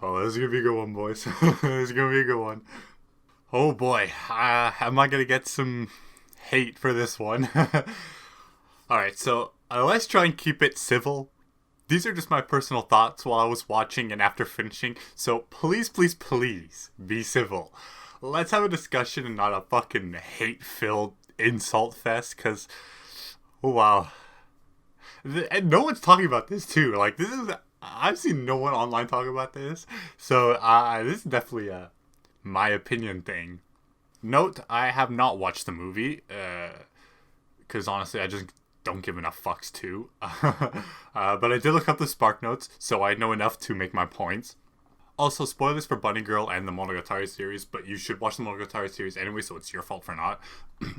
Oh, this is gonna be a good one, boys. This is gonna be a good one. Oh boy, am I gonna get some hate for this one? Alright, so let's try and keep it civil. These are just my personal thoughts while I was watching and after finishing, so please, please, please be civil. Let's have a discussion and not a fucking hate-filled insult fest, because, oh wow. And no one's talking about this too. Like, this is, I've seen no one online talk about this, so this is definitely a my opinion thing. Note, I have not watched the movie, because honestly, I just don't give enough fucks to. But I did look up the Spark Notes, so I know enough to make my points. Also, spoilers for Bunny Girl and the Monogatari series, but you should watch the Monogatari series anyway, so it's your fault for not.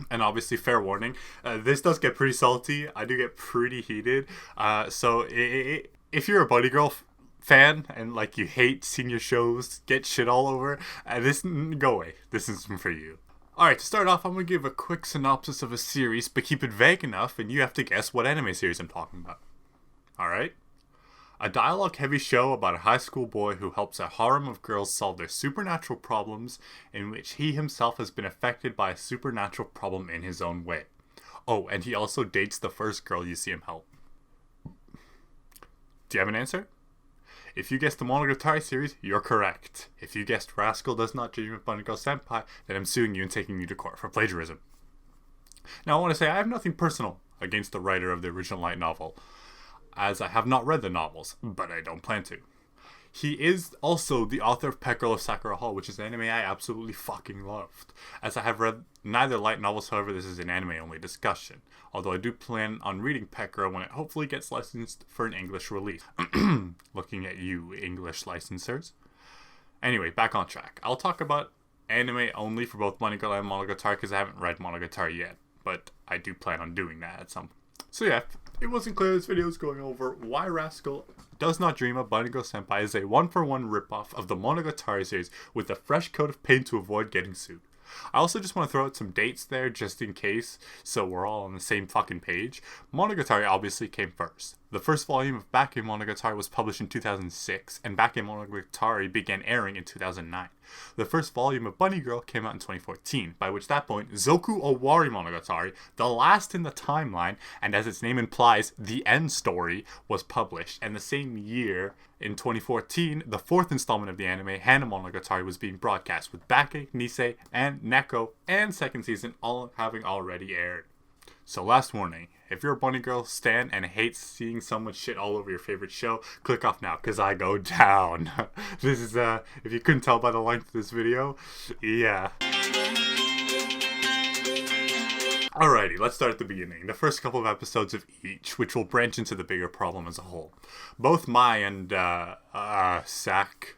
And obviously, fair warning, this does get pretty salty. I do get pretty heated. So if you're a Bunny Girl fan and like you hate senior shows get shit all over, go away. This isn't for you. Alright, to start off, I'm going to give a quick synopsis of a series, but keep it vague enough and you have to guess what anime series I'm talking about. Alright? A dialogue-heavy show about a high school boy who helps a harem of girls solve their supernatural problems, in which he himself has been affected by a supernatural problem in his own way. Oh, and he also dates the first girl you see him help. Do you have an answer? If you guessed the Monogatari series, you're correct. If you guessed Rascal does not dream of Bunny Girl Senpai, then I'm suing you and taking you to court for plagiarism. Now I want to say I have nothing personal against the writer of the original light novel, as I have not read the novels, but I don't plan to. He is also the author of Pet Girl of Sakura Hall, which is an anime I absolutely fucking loved. As I have read neither light novels, however, this is an anime-only discussion. Although I do plan on reading Pet Girl when it hopefully gets licensed for an English release. Looking at you, English licensors. Anyway, back on track. I'll talk about anime only for both Bunny Girl and Monogatari because I haven't read Monogatari yet. But I do plan on doing that at some point. So yeah, it wasn't clear this video is going over why Rascal Does Not Dream of Bunny Girl Senpai is a one-for-one ripoff of the Monogatari series with a fresh coat of paint to avoid getting sued. I also just want to throw out some dates there just in case, so we're all on the same fucking page. Monogatari obviously came first. The first volume of Back in Monogatari was published in 2006, and Back in Monogatari began airing in 2009. The first volume of Bunny Girl came out in 2014, by which that point, Zoku Owari Monogatari, the last in the timeline, and as its name implies, the end story, was published. And the same year, in 2014, the fourth installment of the anime, Hana Monogatari, was being broadcast, with Bake, Nisei, and Neko, and second season all having already aired. So last warning, if you're a Bunny Girl stan and hates seeing someone shit all over your favorite show, click off now, because I go down. This is, if you couldn't tell by the length of this video, yeah. Alrighty, let's start at the beginning. The first couple of episodes of each, which will branch into the bigger problem as a whole. Both Mai and, Sakta.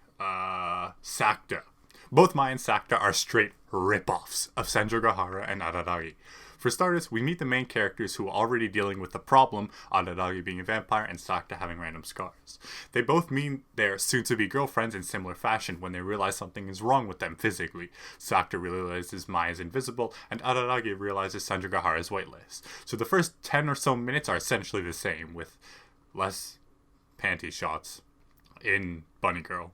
Both Mai and Sakta are straight rip-offs of Senjogahara and Araragi. For starters, we meet the main characters who are already dealing with the problem, Araragi being a vampire and Sakta having random scars. They both meet their soon-to-be girlfriends in similar fashion when they realize something is wrong with them physically. Sakta realizes Mai is invisible, and Araragi realizes Senjogahara is weightless. So the first 10 or so minutes are essentially the same, with less panty shots in Bunny Girl.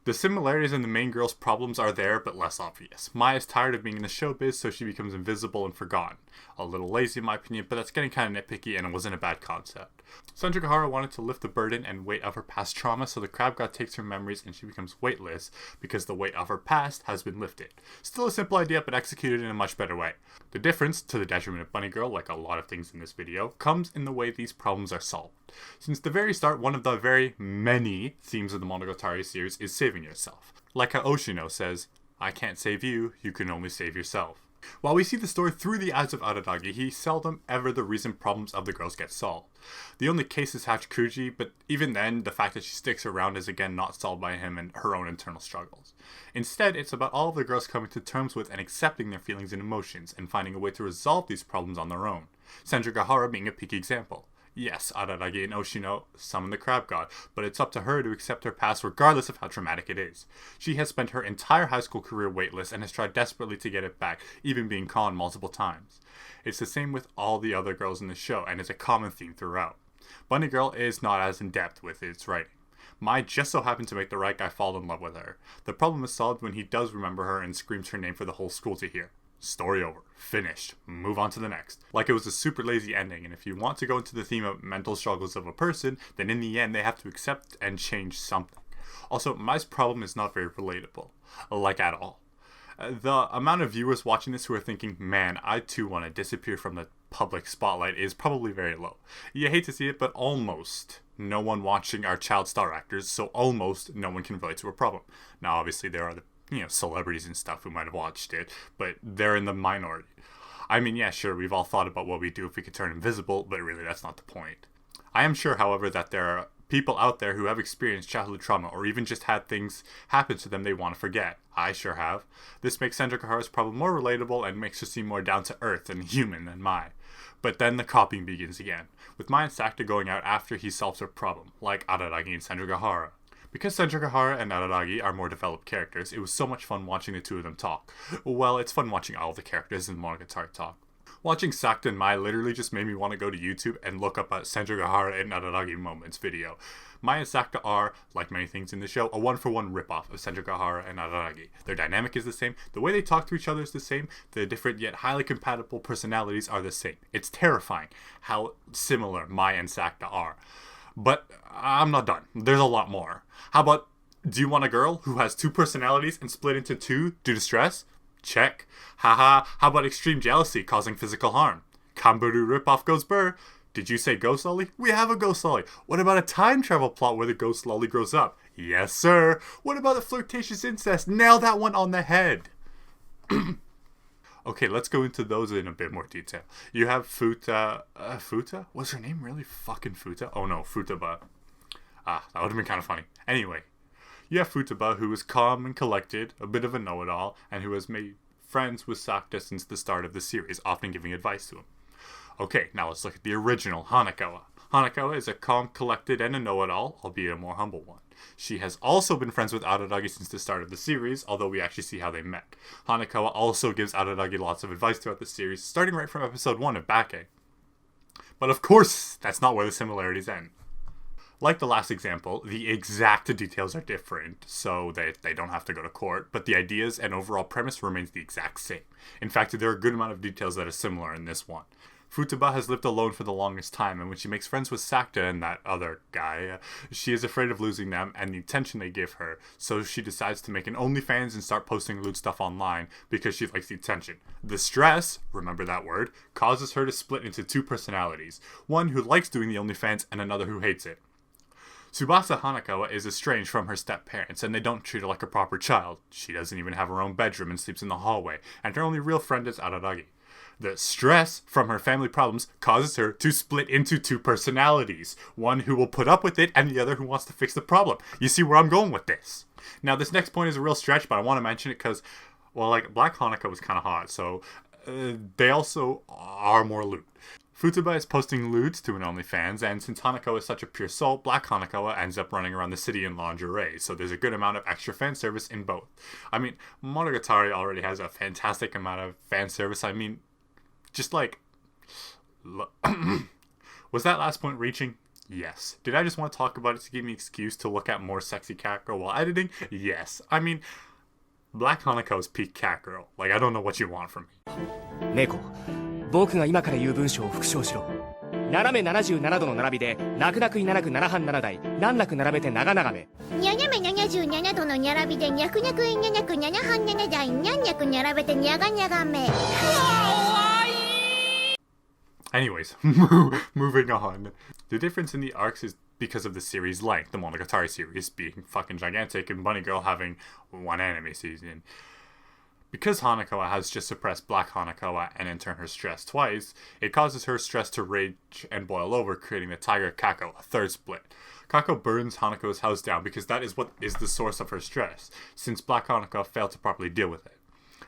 The similarities in the main girl's problems are there, but less obvious. Mai is tired of being in the showbiz, so she becomes invisible and forgotten. A little lazy in my opinion, but that's getting kind of nitpicky and it wasn't a bad concept. Senjogahara wanted to lift the burden and weight of her past trauma, so the crab god takes her memories and she becomes weightless because the weight of her past has been lifted. Still a simple idea, but executed in a much better way. The difference, to the detriment of Bunny Girl, like a lot of things in this video, comes in the way these problems are solved. Since the very start, one of the very many themes of the Monogatari series is saving yourself. Like how Oshino says, "I can't save you, you can only save yourself." While we see the story through the eyes of Araragi, he's seldom ever the reason problems of the girls get solved. The only case is Hachikurji, but even then, the fact that she sticks around is again not solved by him and her own internal struggles. Instead, it's about all of the girls coming to terms with and accepting their feelings and emotions, and finding a way to resolve these problems on their own. Senjogahara being a peak example. Yes, Araragi and Oshino summon the crab god, but it's up to her to accept her past regardless of how traumatic it is. She has spent her entire high school career weightless and has tried desperately to get it back, even being conned multiple times. It's the same with all the other girls in the show, and is a common theme throughout. Bunny Girl is not as in-depth with its writing. Mai just so happened to make the right guy fall in love with her. The problem is solved when he does remember her and screams her name for the whole school to hear. Story over. Finished. Move on to the next. Like it was a super lazy ending, and if you want to go into the theme of mental struggles of a person, then in the end they have to accept and change something. Also, Mai's problem is not very relatable. Like at all. The amount of viewers watching this who are thinking, man, I too want to disappear from the public spotlight is probably very low. You hate to see it, but almost no one watching are child star actors, so almost no one can relate to a problem. Now, obviously, there are the celebrities and stuff who might have watched it, but they're in the minority. I mean, yeah, sure, we've all thought about what we'd do if we could turn invisible, but really that's not the point. I am sure, however, that there are people out there who have experienced childhood trauma or even just had things happen to them they want to forget. I sure have. This makes Sandra Kahara's problem more relatable and makes her seem more down to earth and human than Mai. But then the copying begins again, with Mai and Sakta going out after he solves her problem, like Araragi and Sandra Kahara. Because Sandra Kahara and Araragi are more developed characters, it was so much fun watching the two of them talk. Well, it's fun watching all the characters in Monogatari talk. Watching Sakta and Mai literally just made me want to go to YouTube and look up a Sandra Kahara and Araragi moments video. Mai and Sakta are, like many things in the show, a one-for-one ripoff of Sandra Kahara and Araragi. Their dynamic is the same, the way they talk to each other is the same, the different yet highly compatible personalities are the same. It's terrifying how similar Mai and Sakta are. But I'm not done. There's a lot more. How about, do you want a girl who has two personalities and split into two due to stress? Check. Haha, how about extreme jealousy causing physical harm? Kamburu ripoff goes burr. Did you say ghost lolly? We have a ghost lolly. What about a time travel plot where the ghost lolly grows up? Yes, sir. What about the flirtatious incest? Nail that one on the head. Okay, let's go into those in a bit more detail. You have Futa... Futa? Was her name really fucking Futa? Oh no, Futaba. That would have been kind of funny. Anyway. You have Futaba, who is calm and collected, a bit of a know-it-all, and who has made friends with Sakta since the start of the series, often giving advice to him. Okay, now let's look at the original, Hanekawa. Hanekawa is a calm, collected, and a know-it-all, albeit a more humble one. She has also been friends with Araragi since the start of the series, although we actually see how they met. Hanekawa also gives Araragi lots of advice throughout the series, starting right from episode 1 of Bake. But of course, that's not where the similarities end. Like the last example, the exact details are different, so they don't have to go to court, but the ideas and overall premise remains the exact same. In fact, there are a good amount of details that are similar in this one. Futaba has lived alone for the longest time, and when she makes friends with Sakta and that other guy, she is afraid of losing them and the attention they give her, so she decides to make an OnlyFans and start posting lewd stuff online because she likes the attention. The stress, remember that word, causes her to split into two personalities, one who likes doing the OnlyFans and another who hates it. Tsubasa Hanekawa is estranged from her step-parents, and they don't treat her like a proper child. She doesn't even have her own bedroom and sleeps in the hallway, and her only real friend is Araragi. The stress from her family problems causes her to split into two personalities, one who will put up with it and the other who wants to fix the problem. You see where I'm going with this? Now, this next point is a real stretch, but I want to mention it because, well, like, Black Hanukkah was kind of hot, so they also are more lewd. Futaba is posting lewds to an OnlyFans, and since Hanako is such a pure soul, Black Hanako ends up running around the city in lingerie, so there's a good amount of extra fan service in both. I mean, Monogatari already has a fantastic amount of fan service. I mean, just like... Was that last point reaching? Yes. Did I just want to talk about it to give me an excuse to look at more sexy cat girl while editing? Yes. I mean, Black Hanako is peak cat girl. Like, I don't know what you want from me. Neko. 僕が今から言う文章を復唱しろ。斜め77度の並びで、泣く泣くいななく7半7台、難なく並べて長々め。斜め77度の並びで、にゃくにゃくいななく7半7台、なんにゃく並べてにゃがにゃがめ。Anyways, moving on. The difference in the arcs is because of the series length, the Monogatari series being fucking gigantic and Bunny Girl having one anime season. Because Hanakawa has just suppressed Black Hanakawa and in turn her stress twice, it causes her stress to rage and boil over, creating the tiger Kako, a third split. Kako burns Hanakawa's house down because that is what is the source of her stress, since Black Hanakawa failed to properly deal with it.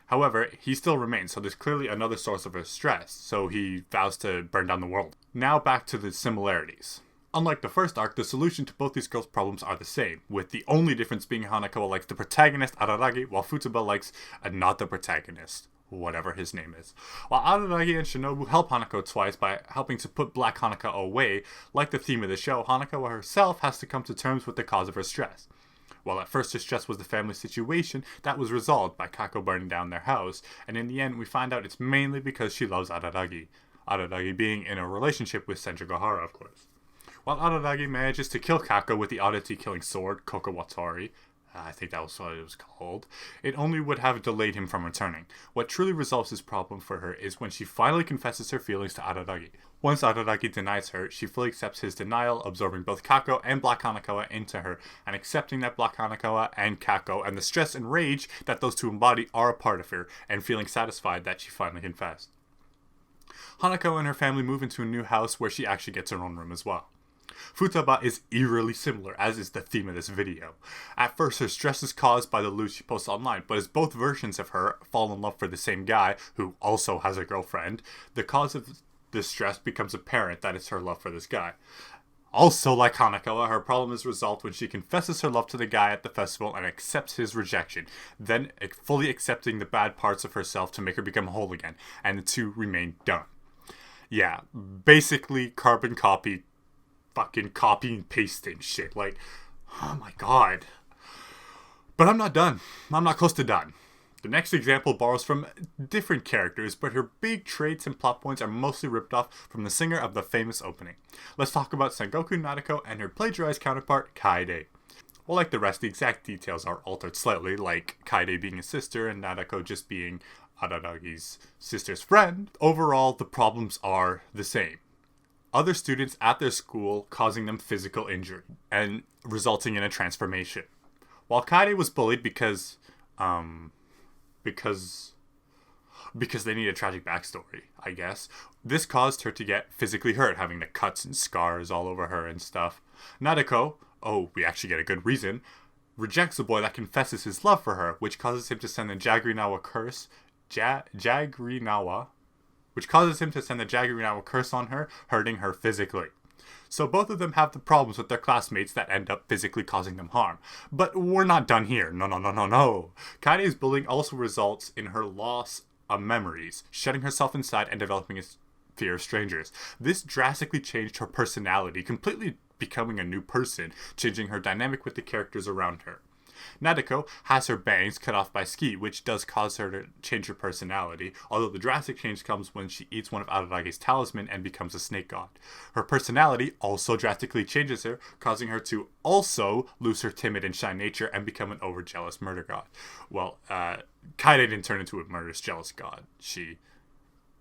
However, he still remains, so there's clearly another source of her stress, so he vows to burn down the world. Now back to the similarities. Unlike the first arc, the solution to both these girls' problems are the same, with the only difference being Hanakawa likes the protagonist, Araragi, while Futaba likes not the protagonist. whatever his name is. While Araragi and Shinobu help Hanako twice by helping to put Black Hanako away, like the theme of the show, Hanako herself has to come to terms with the cause of her stress. While at first her stress was the family situation, that was resolved by Kako burning down their house, and in the end we find out it's mainly because she loves Araragi. Araragi being in a relationship with Senjogahara, of course. While Araragi manages to kill Kako with the oddity-killing sword, Kokowatari, I think that was what it was called, it only would have delayed him from returning. What truly resolves this problem for her is when she finally confesses her feelings to Araragi. Once Araragi denies her, she fully accepts his denial, absorbing both Kako and Black Hanako into her, and accepting that Black Hanako and Kako and the stress and rage that those two embody are a part of her, and feeling satisfied that she finally confessed. Hanako and her family move into a new house where she actually gets her own room as well. Futaba is eerily similar, as is the theme of this video. At first, her stress is caused by the lewd she posts online, but as both versions of her fall in love for the same guy, who also has a girlfriend, the cause of this stress becomes apparent that it's her love for this guy. Also, like Hanako, her problem is resolved when she confesses her love to the guy at the festival and accepts his rejection, then fully accepting the bad parts of herself to make her become whole again, and the two remain done. Yeah, basically carbon copy, fucking copy and pasting shit. Like, oh my god. But I'm not done. I'm not close to done. The next example borrows from different characters, but her big traits and plot points are mostly ripped off from the singer of the famous opening. Let's talk about Sengoku Nadeko and her plagiarized counterpart, Kaede. Well, like the rest, the exact details are altered slightly, like Kaede being a sister and Nadeko just being Araragi's sister's friend. Overall, the problems are the same. Other students at their school causing them physical injury and resulting in a transformation. While Kaede was bullied because they need a tragic backstory, I guess, this caused her to get physically hurt, having the cuts and scars all over her and stuff. Nadeko, we actually get a good reason, rejects a boy that confesses his love for her, which causes him to send the Jagrinawa curse, which causes him to send the Jagrinawa curse on her, hurting her physically. So both of them have the problems with their classmates that end up physically causing them harm. But we're not done here. No. Kaede's bullying also results in her loss of memories, shutting herself inside and developing a fear of strangers. This drastically changed her personality, completely becoming a new person, changing her dynamic with the characters around her. Nadeko has her bangs cut off by Ski, which does cause her to change her personality, although the drastic change comes when she eats one of Araragi's talisman and becomes a snake god. Her personality also drastically changes her, causing her to also lose her timid and shy nature and become an overjealous murder god. Well, Kaede didn't turn into a murderous jealous god. She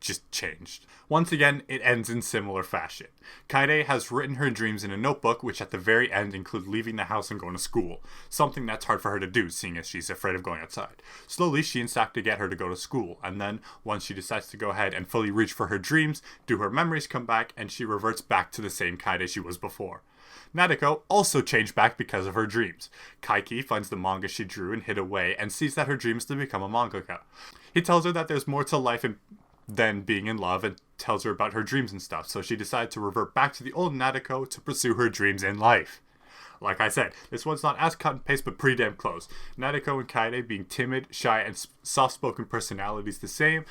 just changed. Once again, it ends in similar fashion. Kaede has written her dreams in a notebook, which at the very end include leaving the house and going to school. Something that's hard for her to do, seeing as she's afraid of going outside. Slowly, she and Sakta get her to go to school, and then, once she decides to go ahead and fully reach for her dreams, do her memories come back, and she reverts back to the same Kaede she was before. Nadeko also changed back because of her dreams. Kaiki finds the manga she drew and hid away, and sees that her dream is to become a mangaka. He tells her that there's more to life than being in love, and tells her about her dreams and stuff, so she decides to revert back to the old Nadeko to pursue her dreams in life. Like I said, this one's not as cut and paste, but pretty damn close. Nadeko and Kaede being timid, shy, and soft-spoken personalities the same.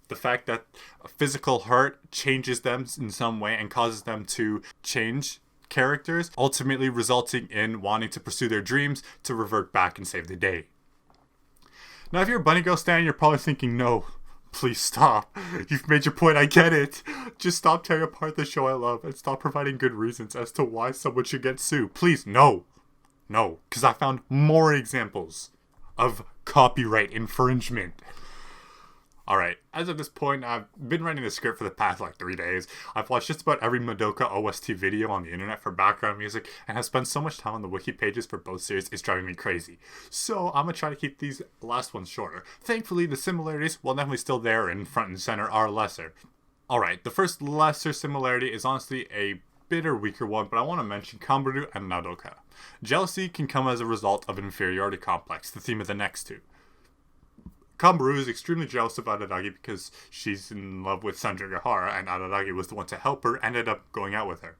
The fact that a physical hurt changes them in some way and causes them to change characters, ultimately resulting in wanting to pursue their dreams to revert back and save the day. Now, if you're a Bunny Girl stan, you're probably thinking, no, please stop. You've made your point, I get it. Just stop tearing apart the show I love and stop providing good reasons as to why someone should get sued. Please, no. No, because I found more examples of copyright infringement. Alright, as of this point, I've been writing the script for the past 3 days. I've watched just about every Madoka OST video on the internet for background music, and have spent so much time on the wiki pages for both series, it's driving me crazy. So, I'm gonna try to keep these last ones shorter. Thankfully, the similarities, while definitely still there and front and center, are lesser. Alright, the first lesser similarity is honestly a weaker one, but I want to mention Kambaru and Nadoka. Jealousy can come as a result of an inferiority complex, the theme of the next two. Kambaru is extremely jealous of Araragi because she's in love with Senjogahara, and Araragi was the one to help her, ended up going out with her.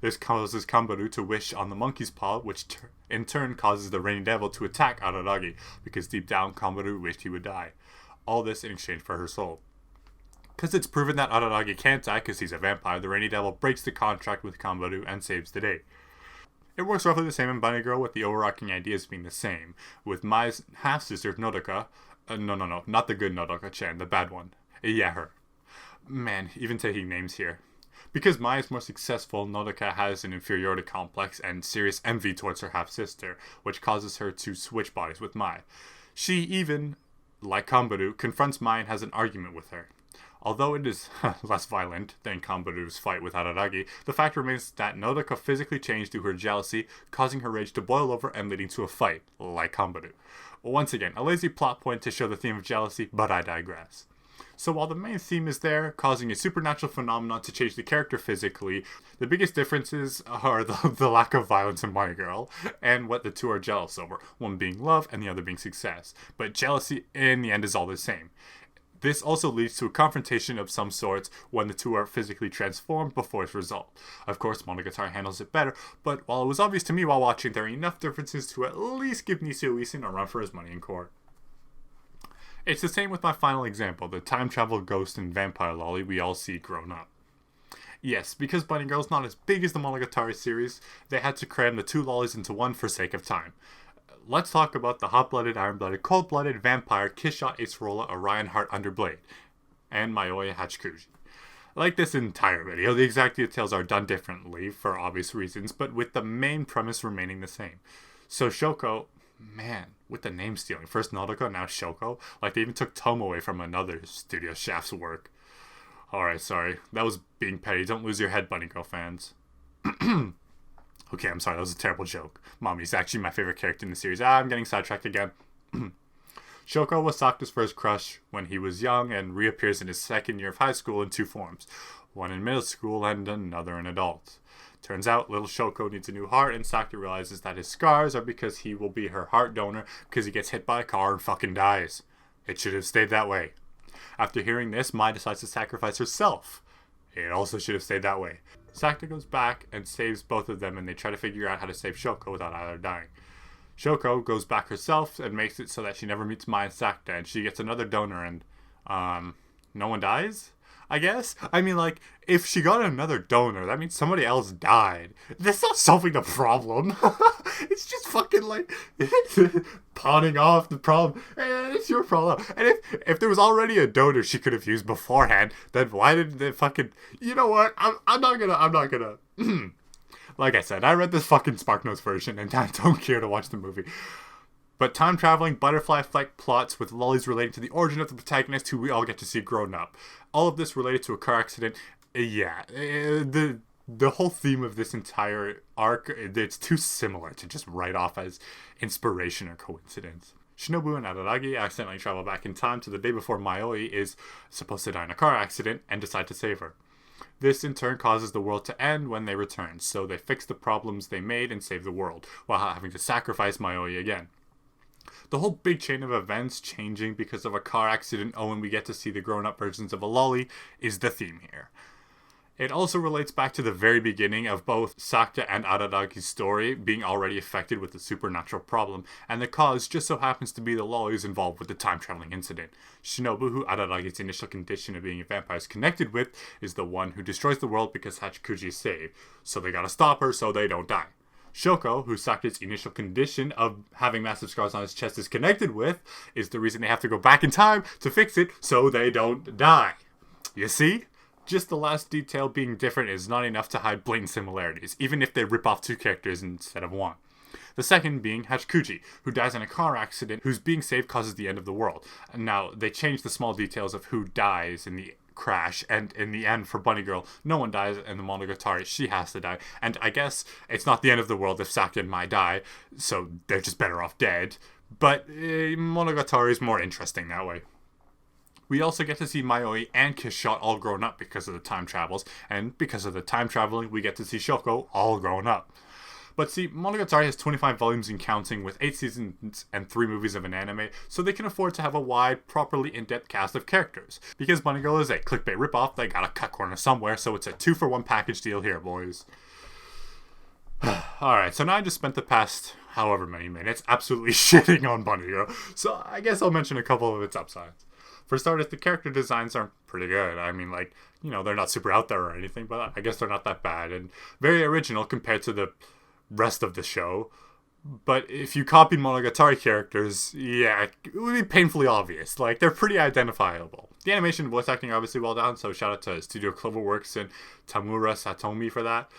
This causes Kambaru to wish on the monkey's paw, which in turn causes the rainy devil to attack Araragi, because deep down Kambaru wished he would die. All this in exchange for her soul. Because it's proven that Araragi can't die because he's a vampire, the Rainy Devil breaks the contract with Kanbaru and saves the day. It works roughly the same in Bunny Girl, with the overarching ideas being the same, with Mai's half-sister, Nodoka, not the good Nodoka-chan, the bad one. Yeah, her. Man, even taking names here. Because Mai is more successful, Nodoka has an inferiority complex and serious envy towards her half-sister, which causes her to switch bodies with Mai. She even, like Kanbaru, confronts Mai and has an argument with her. Although it is less violent than Kanbaru's fight with Araragi, the fact remains that Nodoka physically changed due to her jealousy, causing her rage to boil over and leading to a fight, like Kanbaru. Once again, a lazy plot point to show the theme of jealousy, but I digress. So while the main theme is there, causing a supernatural phenomenon to change the character physically, the biggest differences are the lack of violence in Bunny Girl, and what the two are jealous over, one being love and the other being success. But jealousy in the end is all the same. This also leads to a confrontation of some sorts when the two are physically transformed before its result. Of course, Monogatari handles it better, but while it was obvious to me while watching, there are enough differences to at least give Nisio Isin a run for his money in court. It's the same with my final example, the time travel ghost and vampire lolly we all see grown up. Yes, because Bunny Girl's not as big as the Monogatari series, they had to cram the two lollies into one for sake of time. Let's talk about the hot-blooded, iron-blooded, cold-blooded vampire Kishot Acerola Orion Heart Underblade, and Mayoi Hachikuji. Like this entire video, the exact details are done differently for obvious reasons, but with the main premise remaining the same. So Shoko, man, with the name stealing, first Nodoka, now Shoko, like they even took Tomo away from another studio Shaft's work. Alright, sorry, that was being petty, don't lose your head, Bunny Girl fans. Okay, I'm sorry, that was a terrible joke. Mommy's actually my favorite character in the series. I'm getting sidetracked again. Shoko was Sakuta's first crush when he was young and reappears in his second year of high school in two forms. One in middle school and another in adult. Turns out little Shoko needs a new heart and Sakuta realizes that his scars are because he will be her heart donor because he gets hit by a car and fucking dies. It should have stayed that way. After hearing this, Mai decides to sacrifice herself. It also should have stayed that way. Sakuta goes back and saves both of them and they try to figure out how to save Shoko without either dying. Shoko goes back herself and makes it so that she never meets Mai and Sakuta and she gets another donor and, no one dies? I guess? I mean, like, if she got another donor, that means somebody else died. That's not solving the problem. It's just fucking, like, pawning off the problem. It's your problem. And if there was already a donor she could have used beforehand, then why did they fucking... You know what? I'm not gonna... Like I said, I read this fucking SparkNotes version, and I don't care to watch the movie. But time-traveling, butterfly effect plots with lollies relating to the origin of the protagonist who we all get to see grown up. All of this related to a car accident. Yeah, the whole theme of this entire arc, it's too similar to just write off as inspiration or coincidence. Shinobu and Araragi accidentally travel back in time to the day before Mayoi is supposed to die in a car accident and decide to save her. This in turn causes the world to end when they return, so they fix the problems they made and save the world, while having to sacrifice Mayoi again. The whole big chain of events changing because of a car accident, and we get to see the grown-up versions of a lolly, is the theme here. It also relates back to the very beginning of both Sakuta and Araragi's story being already affected with the supernatural problem, and the cause just so happens to be the lollies involved with the time-traveling incident. Shinobu, who Araragi's initial condition of being a vampire is connected with, is the one who destroys the world because Hachikuji is saved, so they gotta stop her so they don't die. Shoko, who Sakuta's initial condition of having massive scars on his chest is connected with, is the reason they have to go back in time to fix it so they don't die. You see? Just the last detail being different is not enough to hide blatant similarities, even if they rip off two characters instead of one. The second being Hachikuji, who dies in a car accident, whose being saved causes the end of the world. Now, they change the small details of who dies in the crash, and in the end for Bunny Girl, no one dies in the Monogatari, she has to die. And I guess it's not the end of the world if Sakuta and Mai die, so they're just better off dead. But Monogatari is more interesting that way. We also get to see Mayoi and Kishot all grown up because of the time travels, and because of the time traveling, we get to see Shoko all grown up. But see, Monogatari has 25 volumes and counting with 8 seasons and 3 movies of an anime, so they can afford to have a wide, properly in-depth cast of characters. Because Bunny Girl is a clickbait ripoff, they gotta cut corners somewhere, so it's a 2-for-1 package deal here, boys. Alright, so now I just spent the past however many minutes absolutely shitting on Bunny Girl, so I guess I'll mention a couple of its upsides. For starters, the character designs are pretty good. I mean, like, you know, they're not super out there or anything, but I guess they're not that bad, and very original compared to the rest of the show. But if you copied Monogatari characters, yeah, it would be painfully obvious. Like, they're pretty identifiable. The animation and voice acting are obviously well done, so shout out to Studio Cloverworks and Tamura Satomi for that.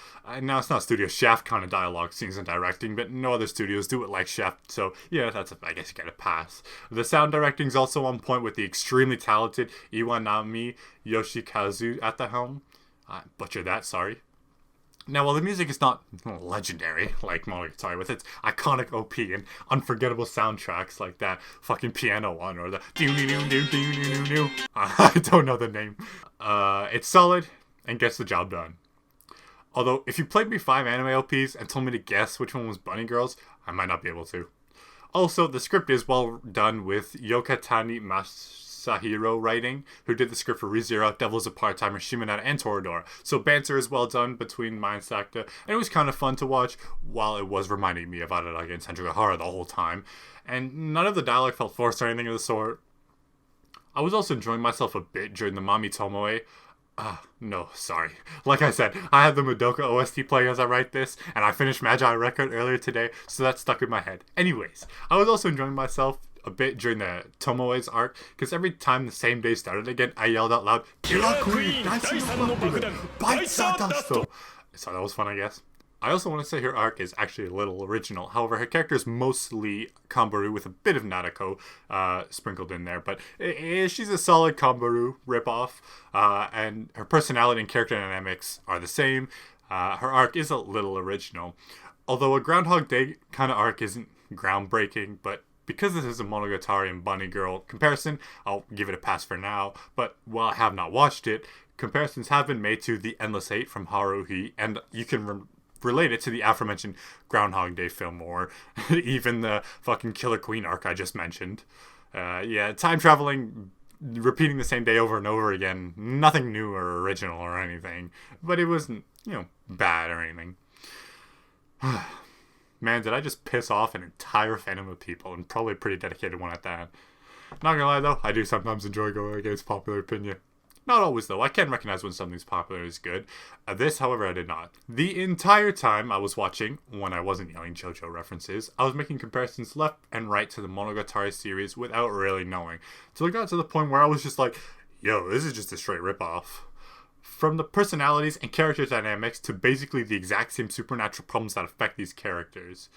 Now, it's not Studio Shaft kind of dialogue, scenes, and directing, but no other studios do it like Shaft, so yeah, I guess you get a pass. The sound directing's also on point with the extremely talented Iwanami Yoshikazu at the helm. I butchered that, sorry. Now, while the music is not legendary like Monogatari with its iconic OP and unforgettable soundtracks like that fucking piano one or the do-do-do-do-do-do-do, I don't know the name. It's solid and gets the job done. Although, if you played me 5 anime LPs and told me to guess which one was Bunny Girls, I might not be able to. Also, the script is well done with Yokotani Masahiro writing, who did the script for ReZero, Devils of Part-Timer, Shimoneta, and Toradora. So banter is well done between Mai and Sakta, and it was kind of fun to watch, while it was reminding me of Araragi and Senjugahara the whole time. And none of the dialogue felt forced or anything of the sort. I was also enjoying myself a bit during the Mami Tomoe. No, sorry. Like I said, I have the Madoka OST playing as I write this, and I finished Magi Record earlier today, so that stuck in my head. Anyways, I was also enjoying myself a bit during the Tomoe's arc, because every time the same day started again, I yelled out loud, Killer Queen! Daisu no Baitsa Dasto! So that was fun, I guess. I also want to say her arc is actually a little original. However, her character is mostly Kambaru with a bit of Nadako sprinkled in there. But she's a solid Kambaru ripoff. And her personality and character dynamics are the same. Her arc is a little original. Although a Groundhog Day kind of arc isn't groundbreaking. But because this is a Monogatari and Bunny Girl comparison, I'll give it a pass for now. But while I have not watched it, comparisons have been made to The Endless Eight from Haruhi. And you can relate it to the aforementioned Groundhog Day film or even the fucking Killer Queen arc I just mentioned. Yeah, time traveling, repeating the same day over and over again, nothing new or original or anything, but it wasn't, bad or anything. Man, did I just piss off an entire fandom of people, and probably a pretty dedicated one at that. Not gonna lie though, I do sometimes enjoy going against popular opinion. Not always, though. I can recognize when something's popular is good. This, however, I did not. The entire time I was watching, when I wasn't yelling JoJo references, I was making comparisons left and right to the Monogatari series without really knowing. Till it got to the point where I was just like, yo, this is just a straight ripoff. From the personalities and character dynamics to basically the exact same supernatural problems that affect these characters.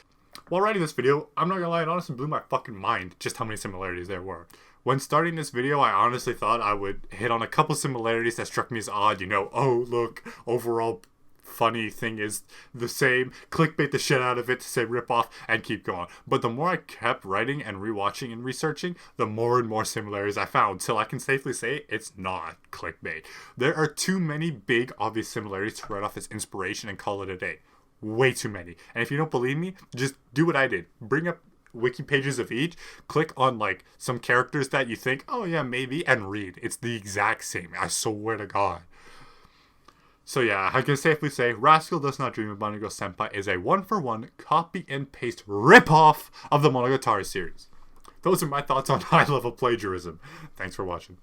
While writing this video, I'm not gonna lie, it honestly blew my fucking mind just how many similarities there were. When starting this video, I honestly thought I would hit on a couple similarities that struck me as odd. Oh, look, overall funny thing is the same. Clickbait the shit out of it to say ripoff and keep going. But the more I kept writing and rewatching and researching, the more and more similarities I found. Till I can safely say it's not clickbait. There are too many big, obvious similarities to write off as inspiration and call it a day. Way too many. And if you don't believe me, just do what I did. Bring up wiki pages of each, click on some characters that you think, oh yeah, maybe, and read. It's the exact same. I swear to God. So yeah, I can safely say Rascal Does Not Dream of Bunny Girl Senpai is a 1-for-1 copy and paste ripoff of the Monogatari series. Those are my thoughts on high level plagiarism. Thanks for watching.